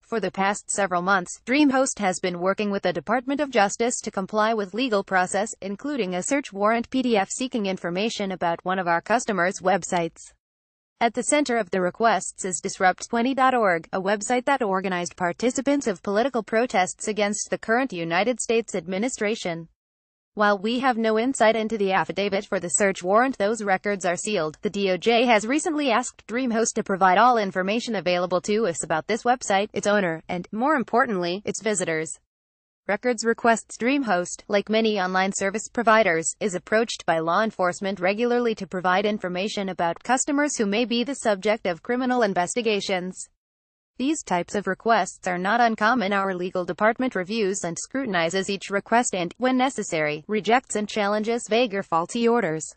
For the past several months, DreamHost has been working with the Department of Justice to comply with legal process, including a search warrant PDF seeking information about one of our customers' websites. At the center of the requests is Disrupt20.org, a website that organized participants of political protests against the current United States administration. While we have no insight into the affidavit for the search warrant, those records are sealed. The DOJ has recently asked DreamHost to provide all information available to us about this website, its owner, and, more importantly, its visitors. Records requests. DreamHost, like many online service providers, is approached by law enforcement regularly to provide information about customers who may be the subject of criminal investigations. These types of requests are not uncommon. Our legal department reviews and scrutinizes each request and, when necessary, rejects and challenges vague or faulty orders.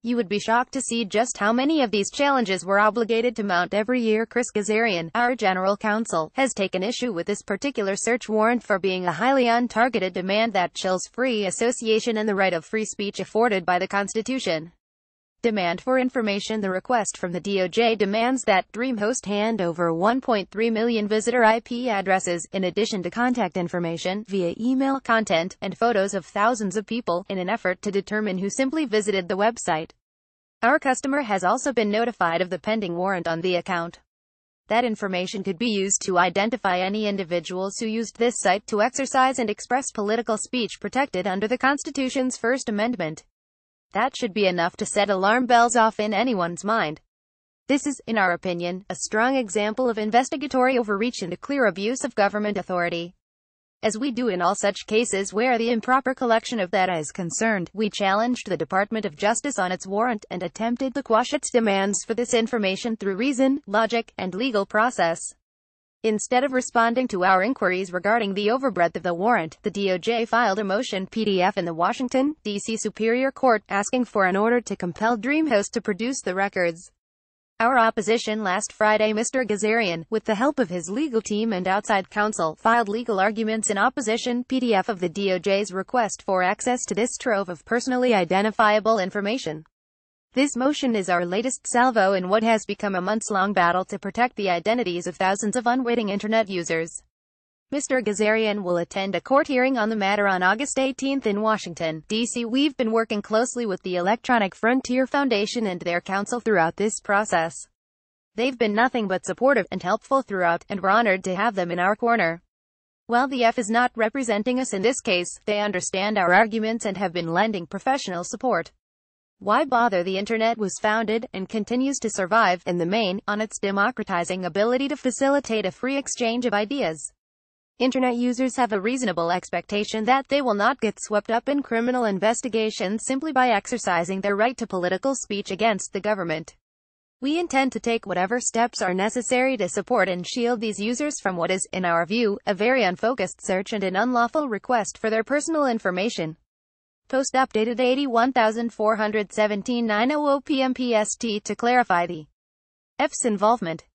You would be shocked to see just how many of these challenges we're obligated to mount every year. Chris Gazarian, our general counsel, has taken issue with this particular search warrant for being a highly untargeted demand that chills free association and the right of free speech afforded by the Constitution. Demand for information. The request from the DOJ demands that DreamHost hand over 1.3 million visitor IP addresses, in addition to contact information, via email, content, and photos of thousands of people, in an effort to determine who simply visited the website. Our customer has also been notified of the pending warrant on the account. That information could be used to identify any individuals who used this site to exercise and express political speech protected under the Constitution's First Amendment. That should be enough to set alarm bells off in anyone's mind. This is, in our opinion, a strong example of investigatory overreach and a clear abuse of government authority. As we do in all such cases where the improper collection of data is concerned, we challenged the Department of Justice on its warrant and attempted to quash its demands for this information through reason, logic, and legal process. Instead of responding to our inquiries regarding the overbreadth of the warrant, the DOJ filed a motion PDF in the Washington, D.C. Superior Court, asking for an order to compel DreamHost to produce the records. Our opposition last Friday, Mr. Gazarian, with the help of his legal team and outside counsel, filed legal arguments in opposition PDF of the DOJ's request for access to this trove of personally identifiable information. This motion is our latest salvo in what has become a months-long battle to protect the identities of thousands of unwitting Internet users. Mr. Gazarian will attend a court hearing on the matter on August 18 in Washington, D.C. We've been working closely with the Electronic Frontier Foundation and their counsel throughout this process. They've been nothing but supportive and helpful throughout, and we're honored to have them in our corner. While the F is not representing us in this case, they understand our arguments and have been lending professional support. Why bother? The Internet was founded, and continues to survive, in the main, on its democratizing ability to facilitate a free exchange of ideas. Internet users have a reasonable expectation that they will not get swept up in criminal investigations simply by exercising their right to political speech against the government. We intend to take whatever steps are necessary to support and shield these users from what is, in our view, a very unfocused search and an unlawful request for their personal information. Post updated 81,417 9:00 p.m. PST. To clarify the F's involvement,